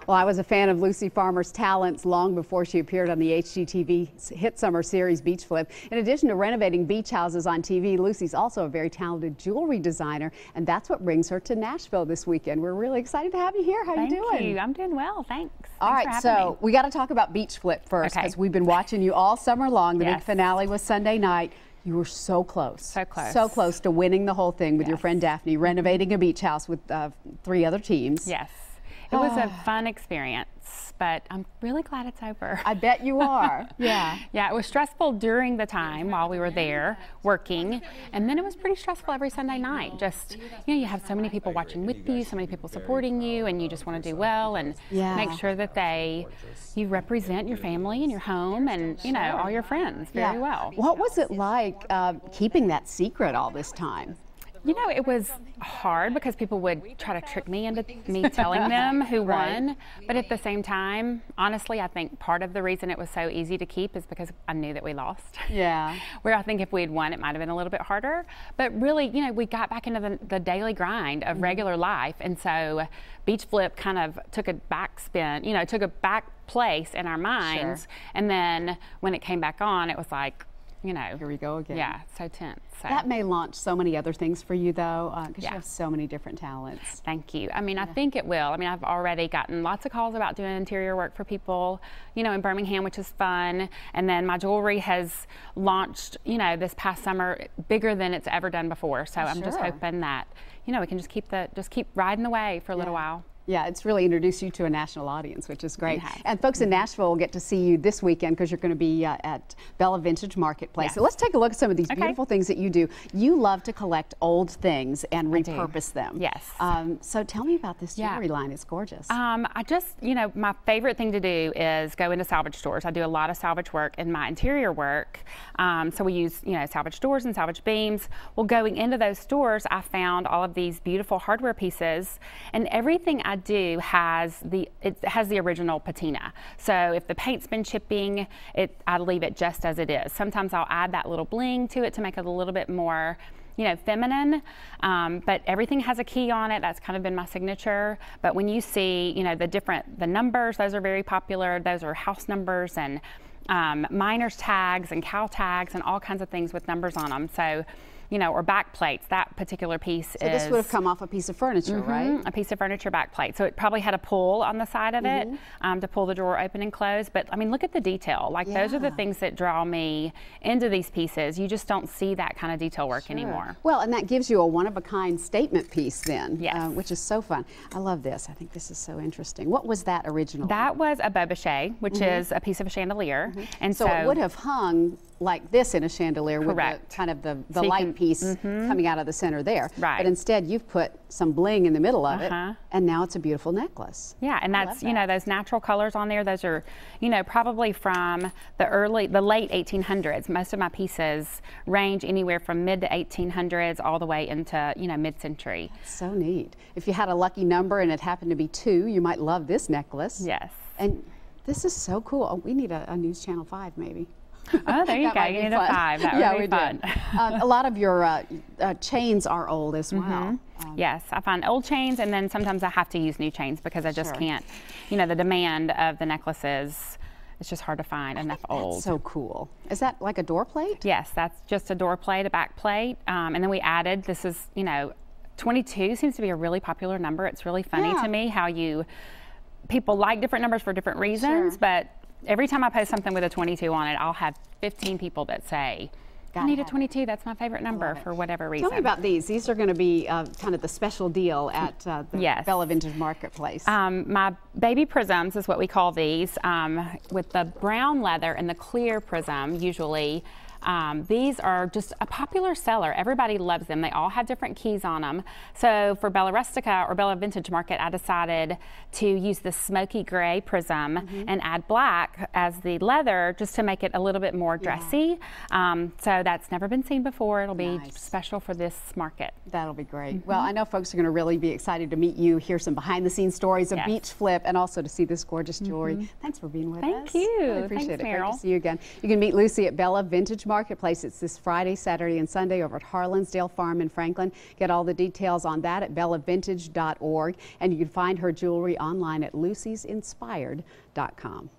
Well, I was a fan of Lucy Farmer's talents long before she appeared on the HGTV hit summer series Beach Flip. In addition to renovating beach houses on TV, Lucy's also a very talented jewelry designer, and that's what brings her to Nashville this weekend. We're really excited to have you here. How are you doing? Thank you. I'm doing well. Thanks. All right, so we got to talk about Beach Flip first because we've been watching you all summer long. The big finale was Sunday night. You were so close. So close. So close to winning the whole thing with your friend Daphne, renovating a beach house with 3 other teams. Yes. It was a fun experience, but I'm really glad it's over. I bet you are. Yeah. Yeah, it was stressful during the time while we were there working, and then it was pretty stressful every Sunday night. Just, you know, you have so many people watching with you, so many people supporting you, and you just want to do well and make sure that you represent your family and your home and, you know, all your friends very well. What was it like keeping that secret all this time? You know, it was hard because people would try to trick me into me telling them who won. But at the same time, honestly, I think part of the reason it was so easy to keep is because I knew that we lost. Yeah. Where I think if we had won, it might have been a little bit harder. But really, you know, we got back into the daily grind of regular life. And so Beach Flip kind of took a back spin, you know, took a back place in our minds. And then when it came back on, it was like, you know, here we go again. Yeah, so tense. So. That may launch so many other things for you, though, because you have so many different talents. Thank you. I mean, I think it will. I mean, I've already gotten lots of calls about doing interior work for people, you know, in Birmingham, which is fun. And then my jewelry has launched, you know, this past summer bigger than it's ever done before. So I'm just hoping that, you know, we can just keep riding the wave for a little while. Yeah, it's really introduced you to a national audience, which is great. And folks in Nashville will get to see you this weekend because you're going to be at Bella Vintage Marketplace. So let's take a look at some of these beautiful things that you do. You love to collect old things and repurpose them. Yes. So tell me about this jewelry line. It's gorgeous. I just, you know, my favorite thing to do is go into salvage stores. I do a lot of salvage work in my interior work. So we use, you know, salvage doors and salvage beams. Well, going into those stores, I found all of these beautiful hardware pieces, and everything I do has the original patina. So if the paint's been chipping, I leave it just as it is. Sometimes I'll add that little bling to it to make it a little bit more, you know, feminine, but everything has a key on it. That's kind of been my signature. But when you see, you know, the numbers, those are very popular. Those are house numbers and miners tags and cow tags and all kinds of things with numbers on them. So, you know, or back plates. That particular piece So this would have come off a piece of furniture, right? A piece of furniture back plate. So it probably had a pull on the side of it to pull the drawer open and close. But I mean, look at the detail. Like those are the things that draw me into these pieces. You just don't see that kind of detail work anymore. Well, and that gives you a one-of-a-kind statement piece then, which is so fun. I love this. I think this is so interesting. What was that originally? That was a boba, which is a piece of a chandelier. And so it would have hung like this in a chandelier with the, kind of the light piece coming out of the center there. Right. But instead you've put some bling in the middle of it, and now it's a beautiful necklace. Yeah, and that's, you know, those natural colors on there, those are, you know, probably from the late 1800s. Most of my pieces range anywhere from mid to 1800s all the way into, you know, mid-century. So neat. If you had a lucky number and it happened to be 2, you might love this necklace. Yes. And this is so cool. Oh, we need a News Channel 5 maybe. Oh, there you go. You need a 5. That would be fun. A lot of your chains are old as well. Yes, I find old chains, and then sometimes I have to use new chains because I just can't, you know, the demand of the necklaces, it's just hard to find enough old. That's so cool. Is that like a door plate? Yes, that's just a door plate, a back plate. And then we added, this is, you know, 22 seems to be a really popular number. It's really funny to me how people like different numbers for different reasons, but every time I post something with a 22 on it, I'll have 15 people that say, I need a 22. That's my favorite number for whatever reason. Tell me about these. These are going to be kind of the special deal at the Bella Vintage Marketplace. My baby prisms is what we call these, with the brown leather and the clear prism usually. These are just a popular seller. Everybody loves them. They all have different keys on them. So for Bella Rustica or Bella Vintage Market, I decided to use the smoky gray prism and add black as the leather just to make it a little bit more dressy. So that's never been seen before. It'll be special for this market. That'll be great. Well, I know folks are going to really be excited to meet you, hear some behind the scenes stories of Beach Flip, and also to see this gorgeous jewelry. Thanks for being with us. Thank you. Really appreciate Thanks, it. Meryl. Great to see you again. You can meet Lucy at Bella Vintage Market. Marketplace. It's this Friday, Saturday, and Sunday over at Harlansdale Farm in Franklin. Get all the details on that at bellavintage.org, and you can find her jewelry online at lucysinspired.com.